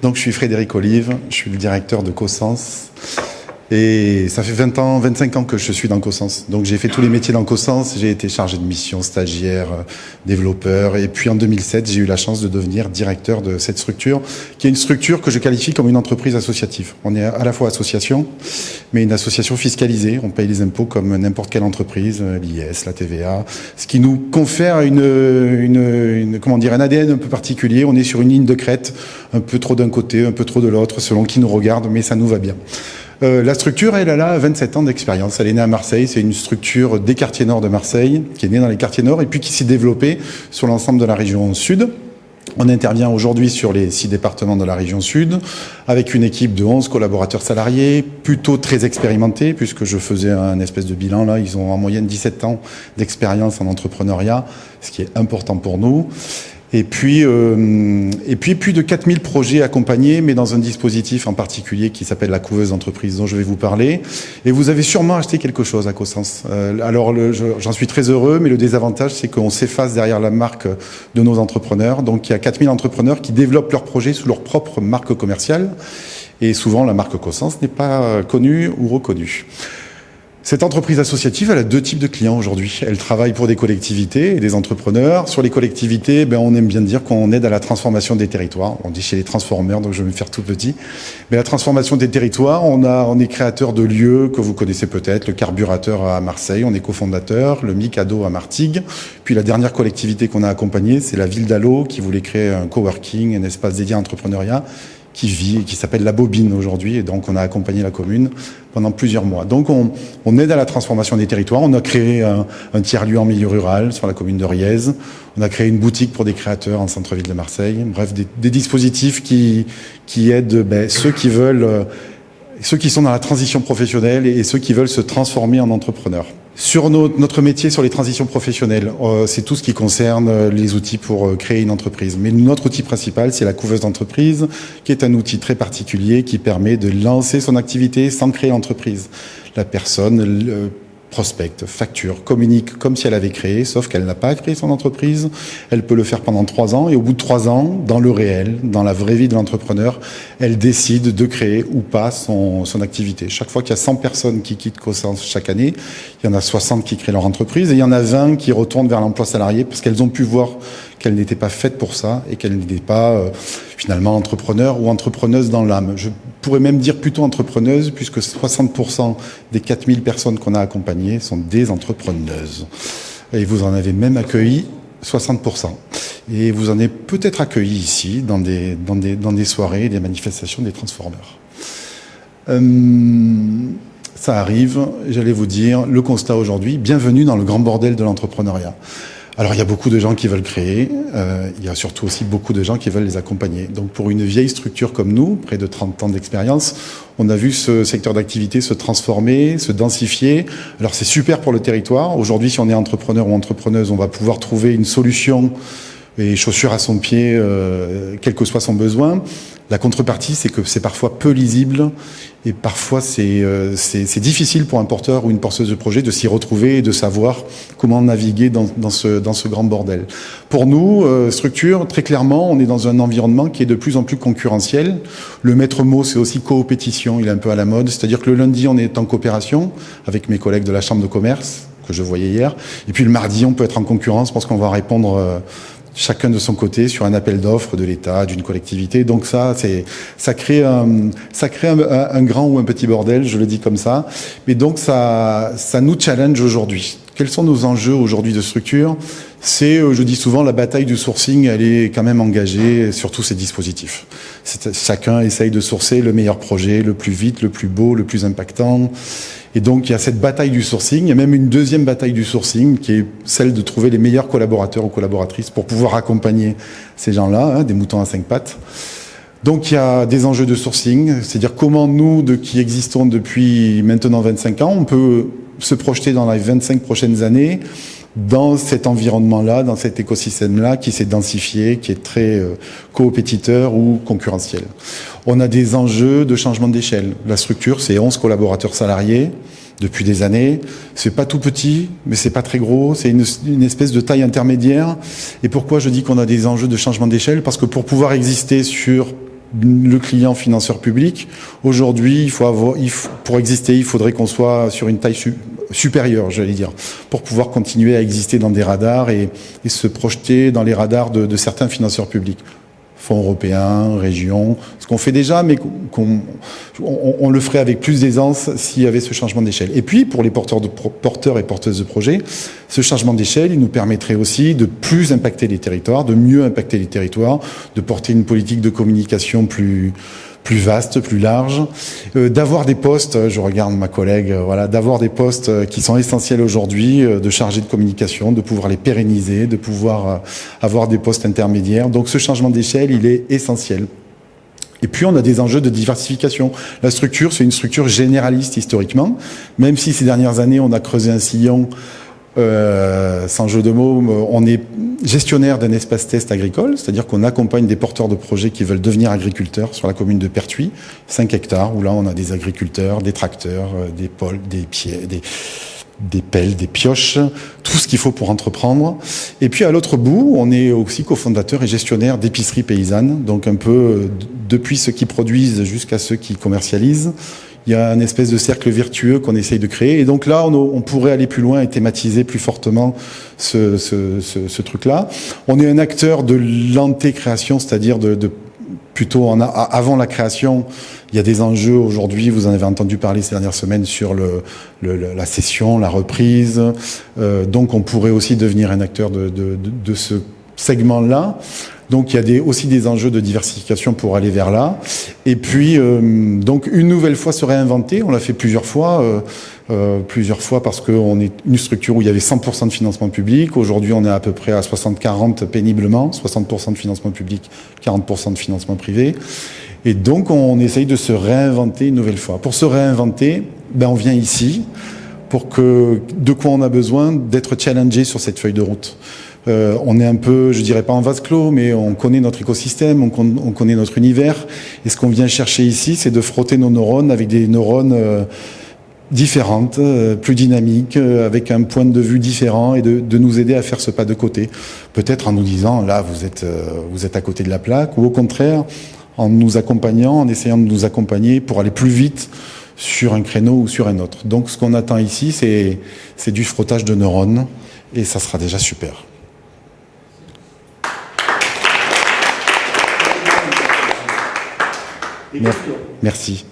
Donc je suis Frédéric Olive, je suis le directeur de Cosens. Et ça fait 20 ans, 25 ans que je suis dans Cosens. Donc j'ai fait tous les métiers dans Cosens, j'ai été chargé de mission, stagiaire, développeur. Et puis en 2007, j'ai eu la chance de devenir directeur de cette structure, qui est une structure que je qualifie comme une entreprise associative. On est à la fois association, mais une association fiscalisée. On paye les impôts comme n'importe quelle entreprise, l'IS, la TVA, ce qui nous confère un ADN un peu particulier. On est sur une ligne de crête, un peu trop d'un côté, un peu trop de l'autre, selon qui nous regarde, mais ça nous va bien. La structure, elle a 27 ans d'expérience. Elle est née à Marseille. C'est une structure des quartiers nord de Marseille, qui est née dans les quartiers nord et puis qui s'est développée sur l'ensemble de la région sud. On intervient aujourd'hui sur les 6 départements de la région sud, avec une équipe de 11 collaborateurs salariés, plutôt très expérimentés, puisque je faisais un espèce de bilan là. Ils ont en moyenne 17 ans d'expérience en entrepreneuriat, ce qui est important pour nous. Et puis plus de 4000 projets accompagnés, mais dans un dispositif en particulier qui s'appelle la couveuse d'entreprise, dont je vais vous parler. Et vous avez sûrement acheté quelque chose à Cosens. Alors j'en suis très heureux, mais le désavantage, c'est qu'on s'efface derrière la marque de nos entrepreneurs. Donc il y a 4000 entrepreneurs qui développent leurs projets sous leur propre marque commerciale. Et souvent, la marque Cosens n'est pas connue ou reconnue. Cette entreprise associative, elle a 2 types de clients aujourd'hui. Elle travaille pour des collectivités et des entrepreneurs. Sur les collectivités, on aime bien dire qu'on aide à la transformation des territoires. On dit chez les transformeurs, donc je vais me faire tout petit. Mais la transformation des territoires, on est créateur de lieux que vous connaissez peut-être, le Carburateur à Marseille, on est cofondateur, le Mikado à Martigues. Puis la dernière collectivité qu'on a accompagnée, c'est la ville d'Allo qui voulait créer un coworking, un espace dédié à l'entrepreneuriat qui s'appelle La Bobine aujourd'hui, et donc on a accompagné la commune pendant plusieurs mois. Donc on aide à la transformation des territoires. On a créé un tiers-lieu en milieu rural sur la commune de Riez. On a créé une boutique pour des créateurs en centre-ville de Marseille. Bref, des dispositifs qui aident ceux qui sont dans la transition professionnelle et ceux qui veulent se transformer en entrepreneurs. Sur notre métier, sur les transitions professionnelles, c'est tout ce qui concerne les outils pour créer une entreprise. Mais notre outil principal, c'est la couveuse d'entreprise, qui est un outil très particulier qui permet de lancer son activité sans créer l'entreprise. La personne prospecte, facture, communique comme si elle avait créé, sauf qu'elle n'a pas créé son entreprise. Elle peut le faire pendant 3 ans et au bout de 3 ans, dans le réel, dans la vraie vie de l'entrepreneur, elle décide de créer ou pas son activité. Chaque fois qu'il y a 100 personnes qui quittent Cosens chaque année, il y en a 60 qui créent leur entreprise et il y en a 20 qui retournent vers l'emploi salarié parce qu'elles ont pu voir qu'elles n'étaient pas faites pour ça et qu'elles n'étaient pas finalement entrepreneurs ou entrepreneuses dans l'âme. Je pourrais même dire plutôt entrepreneuses puisque 60% des 4000 personnes qu'on a accompagnées sont des entrepreneuses. Et vous en avez même accueilli 60%. Et vous en avez peut-être accueilli ici dans des soirées, des manifestations des transformeurs. Ça arrive, j'allais vous dire, le constat aujourd'hui, bienvenue dans le grand bordel de l'entrepreneuriat. Alors il y a beaucoup de gens qui veulent créer, il y a surtout aussi beaucoup de gens qui veulent les accompagner. Donc pour une vieille structure comme nous, près de 30 ans d'expérience, on a vu ce secteur d'activité se transformer, se densifier. Alors c'est super pour le territoire. Aujourd'hui, si on est entrepreneur ou entrepreneuse, on va pouvoir trouver une solution et chaussures à son pied, quel que soit son besoin. La contrepartie, c'est que c'est parfois peu lisible et parfois c'est difficile pour un porteur ou une porteuse de projet de s'y retrouver et de savoir comment naviguer dans ce grand bordel. Pour nous, structure, très clairement, on est dans un environnement qui est de plus en plus concurrentiel. Le maître mot, c'est aussi coopétition, il est un peu à la mode. C'est-à-dire que le lundi, on est en coopération avec mes collègues de la Chambre de commerce, que je voyais hier. Et puis le mardi, on peut être en concurrence parce qu'on va répondre chacun de son côté sur un appel d'offres de l'État, d'une collectivité. Donc ça crée un grand ou un petit bordel, je le dis comme ça. Mais donc ça nous challenge aujourd'hui. Quels sont nos enjeux aujourd'hui de structure? C'est, je dis souvent, la bataille du sourcing, elle est quand même engagée sur tous ces dispositifs. Chacun essaye de sourcer le meilleur projet, le plus vite, le plus beau, le plus impactant. Et donc, il y a cette bataille du sourcing. Il y a même une deuxième bataille du sourcing qui est celle de trouver les meilleurs collaborateurs ou collaboratrices pour pouvoir accompagner ces gens-là, des moutons à 5 pattes. Donc, il y a des enjeux de sourcing, c'est-à-dire comment nous, qui existons depuis maintenant 25 ans, on peut se projeter dans les 25 prochaines années dans cet environnement-là, dans cet écosystème-là qui s'est densifié, qui est très coopétiteur ou concurrentiel. On a des enjeux de changement d'échelle. La structure, c'est 11 collaborateurs salariés depuis des années. C'est pas tout petit, mais c'est pas très gros. C'est une espèce de taille intermédiaire. Et pourquoi je dis qu'on a des enjeux de changement d'échelle? Parce que pour pouvoir exister sur le client financeur public. Aujourd'hui, pour exister, il faudrait qu'on soit sur une taille supérieure, j'allais dire, pour pouvoir continuer à exister dans des radars et se projeter dans les radars de certains financeurs publics. Fonds européens, régions, ce qu'on fait déjà, mais on le ferait avec plus d'aisance s'il y avait ce changement d'échelle. Et puis, pour les porteurs et porteuses de projets, ce changement d'échelle, il nous permettrait aussi de plus impacter les territoires, de mieux impacter les territoires, de porter une politique de communication plus vaste, plus large, d'avoir des postes, je regarde ma collègue, voilà, d'avoir des postes qui sont essentiels aujourd'hui, de chargés de communication, de pouvoir les pérenniser, de pouvoir avoir des postes intermédiaires. Donc ce changement d'échelle, il est essentiel. Et puis on a des enjeux de diversification. La structure, c'est une structure généraliste historiquement, même si ces dernières années on a creusé un sillon. Sans jeu de mots, on est gestionnaire d'un espace test agricole, c'est-à-dire qu'on accompagne des porteurs de projets qui veulent devenir agriculteurs sur la commune de Pertuis, 5 hectares, où là on a des agriculteurs, des tracteurs, des pôles, des pelles, des pioches, tout ce qu'il faut pour entreprendre. Et puis à l'autre bout, on est aussi cofondateur et gestionnaire d'épiceries paysannes, donc un peu depuis ceux qui produisent jusqu'à ceux qui commercialisent. Il y a un espèce de cercle vertueux qu'on essaye de créer. Et donc là, on pourrait aller plus loin et thématiser plus fortement ce truc-là. On est un acteur de l'anté-création, c'est-à-dire plutôt avant la création. Il y a des enjeux aujourd'hui, vous en avez entendu parler ces dernières semaines sur la cession, la reprise. Donc on pourrait aussi devenir un acteur de ce segment-là. Donc il y a aussi des enjeux de diversification pour aller vers là. Et puis, donc une nouvelle fois se réinventer, on l'a fait plusieurs fois parce qu'on est une structure où il y avait 100% de financement public. Aujourd'hui, on est à peu près à 60-40 péniblement, 60% de financement public, 40% de financement privé. Et donc on essaye de se réinventer une nouvelle fois. Pour se réinventer, on vient ici de quoi on a besoin d'être challengé sur cette feuille de route. On est un peu, je dirais pas en vase clos, mais on connaît notre écosystème, on connaît notre univers. Et ce qu'on vient chercher ici, c'est de frotter nos neurones avec des neurones différentes, plus dynamiques, avec un point de vue différent et de nous aider à faire ce pas de côté. Peut-être en nous disant, là, vous êtes à côté de la plaque, ou au contraire, en nous accompagnant, en essayant de nous accompagner pour aller plus vite sur un créneau ou sur un autre. Donc ce qu'on attend ici, c'est du frottage de neurones, et ça sera déjà super. Merci.